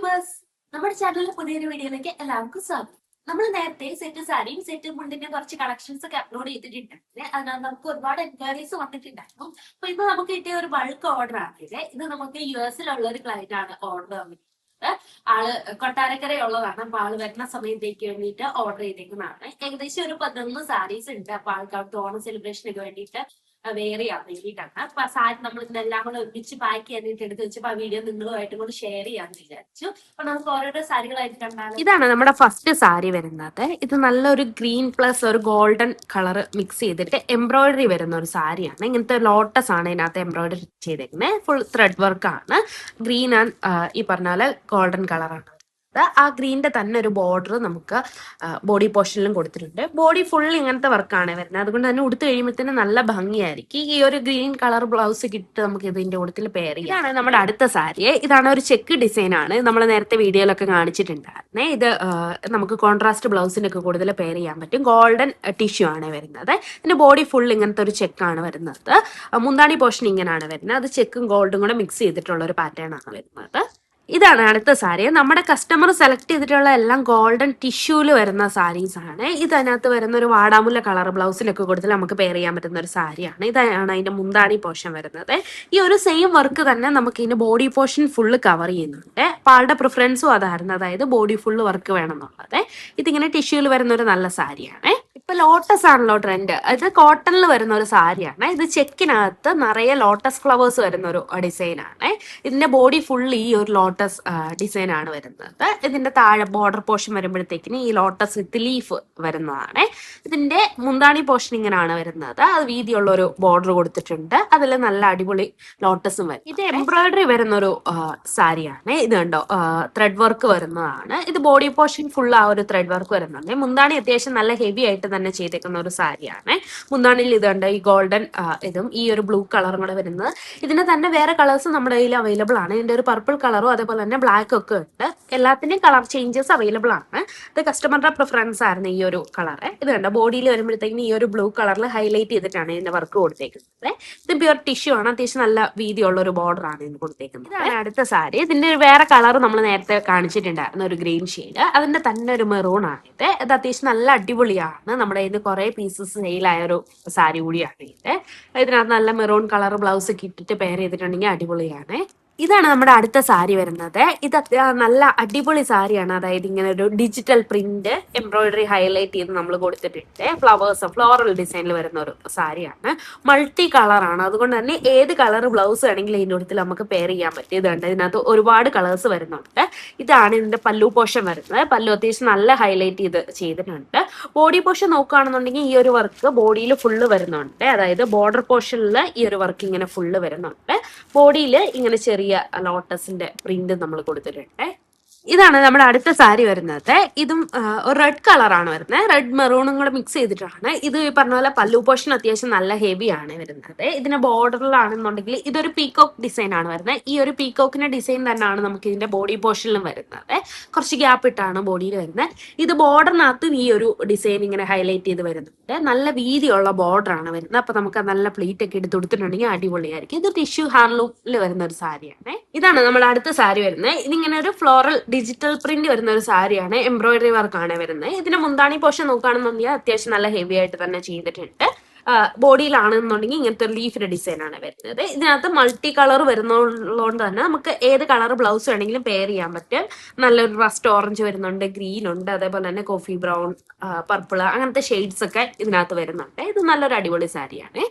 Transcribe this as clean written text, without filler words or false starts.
Viewers, നമ്മുടെ ചാനലിലെ പുതിയൊരു വീഡിയോയിലേക്ക് എല്ലാവർക്കും സ്വാഗതം. നമ്മൾ നേരത്തെ സെറ്റ് സാരിയും സെറ്റ് മുണ്ടിന്റെ കുറച്ച് കളക്ഷൻസ് ഒക്കെ അപ്ലോഡ് ചെയ്തിട്ടുണ്ടായിരുന്നു. അതിനകത്ത് നമുക്ക് ഒരുപാട് എൻക്വയറീസ് വന്നിട്ടുണ്ടായിരുന്നു. അപ്പൊ ഇന്ന് നമുക്ക് കിട്ടിയ ഒരു ബൾക്ക് ഓർഡർ ആണിത്. ഇത് നമുക്ക് യുഎസിലുള്ള ഒരു ക്ലയന്റ് ആണ് ഓർഡർ തന്നിട്ടുള്ളത്. ആള് കൊട്ടാരക്കരയുള്ളതാണ്. അപ്പൊ ആള് വരുന്ന സമയത്തേക്ക് വേണ്ടിയിട്ട് ഓർഡർ ചെയ്തേക്കുന്നതാണ്. ഏകദേശം ഒരു 11 സാരീസ് ഉണ്ട്. അപ്പൊ ആൾക്കാർക്ക് ഓണം സെലിബ്രേഷനൊക്കെ വേണ്ടിയിട്ട് വെയർ ചെയ്യാൻ വേണ്ടിയിട്ടാണ്. അപ്പൊ സാരി നമ്മൾ ഇതെല്ലാം കൂടെ ഒരുമിച്ച് പാക്ക് ചെയ്യാനായിട്ട് എടുത്ത് വെച്ചപ്പോ ആ വീഡിയോ നിങ്ങളുമായിട്ടും കൂടെ ഷെയർ ചെയ്യാന്ന് വിചാരിച്ചു. അപ്പൊ നമുക്ക് ഓരോരോ സാരികളായിട്ട് കണ്ടാലും. ഇതാണ് നമ്മുടെ ഫസ്റ്റ് സാരി വരുന്നത്. ഇത് നല്ലൊരു ഗ്രീൻ പ്ലസ് ഒരു ഗോൾഡൻ കളർ മിക്സ് ചെയ്തിട്ട് എംബ്രോയിഡറി വരുന്ന ഒരു സാരിയാണ്. ഇങ്ങനത്തെ ലോട്ടസ് ആണ് ഇതിനകത്ത് എംബ്രോയിഡറി ചെയ്തേക്കുന്നത്. ഫുൾ ത്രെഡ് വർക്ക് ആണ്. ഗ്രീൻ ആൻഡ് ഈ പറഞ്ഞ പോലെ ഗോൾഡൻ കളറാണ്. ആ ഗ്രീനിന്റെ തന്നെ ഒരു ബോർഡർ നമുക്ക് ബോഡി പോർഷനിലും കൊടുത്തിട്ടുണ്ട്. ബോഡി ഫുൾ ഇങ്ങനത്തെ വർക്കാണ് വരുന്നത്. അതുകൊണ്ട് തന്നെ ഉടുത്ത് കഴിയുമ്പോഴത്തേന് നല്ല ഭംഗിയായിരിക്കും. ഈ ഒരു ഗ്രീൻ കളർ ബ്ലൗസ് കിട്ടി നമുക്ക് ഇതിന്റെ കൂട്ടത്തിൽ പെയർ ചെയ്യാം. ഇതാണ് നമ്മുടെ അടുത്ത സാരി. ഇതാണ് ഒരു ചെക്ക് ഡിസൈൻ ആണ്. നമ്മൾ നേരത്തെ വീഡിയോയിലൊക്കെ കാണിച്ചിട്ടുണ്ടായിരുന്നേ. ഇത് നമുക്ക് കോൺട്രാസ്റ്റ് ബ്ലൗസിനൊക്കെ കൂടുതൽ പെയർ ചെയ്യാൻ പറ്റും. ഗോൾഡൻ ടിഷ്യൂ ആണ് വരുന്നത്. ഇതിന്റെ ബോഡി ഫുൾ ഇങ്ങനത്തെ ഒരു ചെക്കാണ് വരുന്നത്. മുന്താണി പോർഷൻ ഇങ്ങനെയാണ് വരുന്നത്. അത് ചെക്കും ഗോൾഡും കൂടെ മിക്സ് ചെയ്തിട്ടുള്ള ഒരു പാറ്റേൺ ആണ് വരുന്നത്. ഇതാണ് അടുത്ത സാരി. നമ്മുടെ കസ്റ്റമർ സെലക്ട് ചെയ്തിട്ടുള്ള എല്ലാം ഗോൾഡൻ ടിഷ്യൂല് വരുന്ന സാരീസ് ആണ്. ഇതിനകത്ത് വരുന്ന ഒരു വാടാമുല്ല കളർ ബ്ലൗസിലൊക്കെ കൊടുത്താൽ നമുക്ക് പെയർ ചെയ്യാൻ പറ്റുന്ന ഒരു സാരിയാണ്. ഇതാണ് അതിന്റെ മുന്താണി പോർഷൻ വരുന്നത്. ഈ ഒരു സെയിം വർക്ക് തന്നെ നമുക്ക് ഇതിന്റെ ബോഡി പോർഷൻ ഫുള്ള് കവർ ചെയ്യുന്നുണ്ട്. അപ്പൊ ആളുടെ പ്രിഫറൻസും അതായിരുന്നു, അതായത് ബോഡി ഫുള്ള് വർക്ക് വേണം എന്നുള്ളത്. ഇതിങ്ങനെ ടിഷ്യൂല് വരുന്ന ഒരു നല്ല സാരിയാണ്. ഇപ്പൊ ലോട്ടസ് ആണല്ലോ ട്രെൻഡ്. ഇത് കോട്ടണിൽ വരുന്ന ഒരു സാരിയാണ്. ഇത് ചെക്കിനകത്ത് നിറയെ ലോട്ടസ് ഫ്ലവേഴ്സ് വരുന്ന ഒരു ഡിസൈൻ ആണ്. ഇതിന്റെ ബോഡി ഫുൾ ഈ ഒരു ലോട്ടസ് ഡിസൈൻ ആണ് വരുന്നത്. ഇതിന്റെ താഴെ ബോർഡർ പോർഷൻ വരുമ്പോഴത്തേക്കിന് ഈ ലോട്ടസ് വിത്ത് ലീഫ് വരുന്നതാണ്. ഇതിന്റെ മുന്താണി പോർഷൻ ഇങ്ങനെയാണ് വരുന്നത്. അത് വീതിയുള്ള ഒരു ബോർഡർ കൊടുത്തിട്ടുണ്ട്. അതിൽ നല്ല അടിപൊളി ലോട്ടസും വരും. ഇത് എംബ്രോയിഡറി വരുന്ന ഒരു സാരിയാണ്. ഇത് കണ്ടോ, ത്രെഡ് വർക്ക് വരുന്നതാണ്. ഇത് ബോഡി പോർഷൻ ഫുൾ ആ ഒരു ത്രെഡ് വർക്ക് വരുന്നുണ്ട്. മുന്താണി അത്യാവശ്യം നല്ല ഹെവി ആയിട്ട് തന്നെ ചെയ്തേക്കുന്ന ഒരു സാരിയാണ്. മുന്താണിയിൽ ഇതുണ്ട് ഈ ഗോൾഡൻ ഇതും ഈ ഒരു ബ്ലൂ കളറും കൂടെ വരുന്നത്. ഇതിന്റെ തന്നെ വേറെ കളേഴ്സ് നമ്മുടെ കയ്യിൽ അവൈലബിൾ ആണ്. ഇതിന്റെ ഒരു പർപ്പിൾ കളറും അതേപോലെ തന്നെ ബ്ലാക്ക് ഒക്കെ ഉണ്ട്. എല്ലാത്തിന്റെയും കളർ ചേഞ്ചസ് അവൈലബിൾ ആണ്. ഇത് കസ്റ്റമറുടെ പ്രിഫറൻസ് ആയിരുന്നു ഈ ഒരു കളർ. ഇത് കണ്ട ബോഡിയിൽ വരുമ്പോഴത്തേക്കും ഈ ഒരു ബ്ലൂ കളറിൽ ഹൈലൈറ്റ് ചെയ്തിട്ടാണ് ഇതിന്റെ വർക്ക് കൊടുത്തേക്കുന്നത്. ഇത് പ്യുവർ ടിഷ്യൂ ആണ്. അത്യാവശ്യം നല്ല വീതിയുള്ള ഒരു ബോർഡർ ആണ് ഇതിന് കൊടുത്തേക്കുന്നത്. ഇതാണ് അടുത്ത സാരി. ഇതിന്റെ വേറെ കളർ നമ്മൾ നേരത്തെ കാണിച്ചിട്ടുണ്ടായിരുന്നു, ഒരു ഗ്രീൻ ഷെയ്ഡ്. അതിന്റെ തന്നെ ഒരു മെറൂൺ ആണ് ഇത്. ഇത് അത്യാവശ്യം നല്ല അടിപൊളിയാണ്. നമ്മുടെ ഇതിന് കുറെ പീസസ് സെയിലായ ഒരു സാരി കൂടിയാണ് ഇത്. ഇതിനകത്ത് നല്ല മെറൂൺ കളർ ബ്ലൗസ് ഒക്കെ ഇട്ടിട്ട് പെയർ ചെയ്തിട്ടുണ്ടെങ്കിൽ അടിപൊളിയാണ്. ഇതാണ് നമ്മുടെ അടുത്ത സാരി വരുന്നത്. ഇത് നല്ല അടിപൊളി സാരിയാണ്. അതായത് ഇങ്ങനെ ഒരു ഡിജിറ്റൽ പ്രിന്റ് എംബ്രോയിഡറി ഹൈലൈറ്റ് ചെയ്ത് നമ്മൾ കൊടുത്തിട്ടുണ്ട്. ഫ്ലവേഴ്സ് ഫ്ലോറൽ ഡിസൈനിൽ വരുന്ന ഒരു സാരിയാണ്. മൾട്ടി കളറാണ്. അതുകൊണ്ട് തന്നെ ഏത് കളർ ബ്ലൗസ് വേണമെങ്കിലും ഇതിൻ്റെ കൂട്ടത്തിൽ നമുക്ക് പെയർ ചെയ്യാൻ പറ്റും. ഇതുണ്ട്, ഇതിനകത്ത് ഒരുപാട് കളേഴ്സ് വരുന്നുണ്ട്. ഇതാണ് ഇതിന്റെ പല്ലു പോർഷൻ വരുന്നത്. പല്ലു അത്യാവശ്യം നല്ല ഹൈലൈറ്റ് ചെയ്തിട്ടുണ്ട്. ബോഡി പോർഷൻ നോക്കുകയാണെന്നുണ്ടെങ്കിൽ ഈ ഒരു വർക്ക് ബോഡിയിൽ ഫുള്ള് വരുന്നുണ്ട്. അതായത് ബോർഡർ പോർഷനിൽ ഈ ഒരു വർക്ക് ഇങ്ങനെ ഫുള്ള് വരുന്നുണ്ട്. ബോഡിയിൽ ഇങ്ങനെ ചെറിയ ലോട്ടസിന്റെ പ്രിന്റ് നമ്മൾ കൊടുത്തിട്ടുണ്ട്. ഇതാണ് നമ്മുടെ അടുത്ത സാരി വരുന്നത്. ഇതും ഒരു റെഡ് കളറാണ് വരുന്നത്. റെഡ് മെറൂണും കൂടെ മിക്സ് ചെയ്തിട്ടാണ്. ഇത് ഈ പറഞ്ഞ പോലെ പല്ലു പോർഷൻ അത്യാവശ്യം നല്ല ഹെവി ആണ് വരുന്നത്. ഇതിന്റെ ബോർഡറിലാണെന്നുണ്ടെങ്കിൽ ഇതൊരു പീകോക്ക് ഡിസൈൻ ആണ് വരുന്നത്. ഈ ഒരു പീകോക്കിന്റെ ഡിസൈൻ തന്നെയാണ് നമുക്ക് ഇതിന്റെ ബോഡി പോർഷനിലും വരുന്നത്. കുറച്ച് ഗ്യാപ്പ് ഇട്ടാണ് ബോഡിയിൽ വരുന്നത്. ഇത് ബോർഡറിനകത്തും ഈ ഒരു ഡിസൈൻ ഇങ്ങനെ ഹൈലൈറ്റ് ചെയ്ത് വരുന്നുണ്ട്. നല്ല വീതിയുള്ള ബോർഡർ ആണ് വരുന്നത്. അപ്പൊ നമുക്ക് നല്ല പ്ലീറ്റ് ഒക്കെ എടുത്ത് കൊടുത്തിട്ടുണ്ടെങ്കിൽ അടിപൊളിയായിരിക്കും. ഇത് ടിഷ്യൂ ഹാൻഡ്ലൂമിൽ വരുന്ന ഒരു സാരിയാണ്. ഇതാണ് നമ്മുടെ അടുത്ത സാരി വരുന്നത്. ഇതിങ്ങനെ ഒരു ഫ്ലോറൽ ഡിജിറ്റൽ പ്രിന്റ് വരുന്ന ഒരു സാരിയാണ്. എംബ്രോയിഡറി വർക്കാണ് വരുന്നത്. ഇതിന്റെ മുന്താണി പോർഷൻ നോക്കുകയാണെന്നുണ്ടെങ്കിൽ അത്യാവശ്യം നല്ല ഹെവി ആയിട്ട് തന്നെ ചെയ്തിട്ടുണ്ട്. ബോഡിയിലാണെന്നുണ്ടെങ്കിൽ ഇങ്ങനത്തെ ഒരു ലീഫിന്റെ ഡിസൈൻ ആണ് വരുന്നത്. ഇതിനകത്ത് മൾട്ടി കളർ വരുന്നതുകൊണ്ട് തന്നെ നമുക്ക് ഏത് കളർ ബ്ലൗസ് വേണമെങ്കിലും പെയർ ചെയ്യാൻ പറ്റും. നല്ലൊരു റസ്റ്റ് ഓറഞ്ച് വരുന്നുണ്ട്, ഗ്രീൻ ഉണ്ട്, അതേപോലെ തന്നെ കോഫി ബ്രൗൺ, പർപ്പിൾ അങ്ങനത്തെ ഷെയ്ഡ്സ് ഒക്കെ ഇതിനകത്ത് വരുന്നുണ്ട്. ഇത് നല്ലൊരു അടിപൊളി സാരിയാണ്.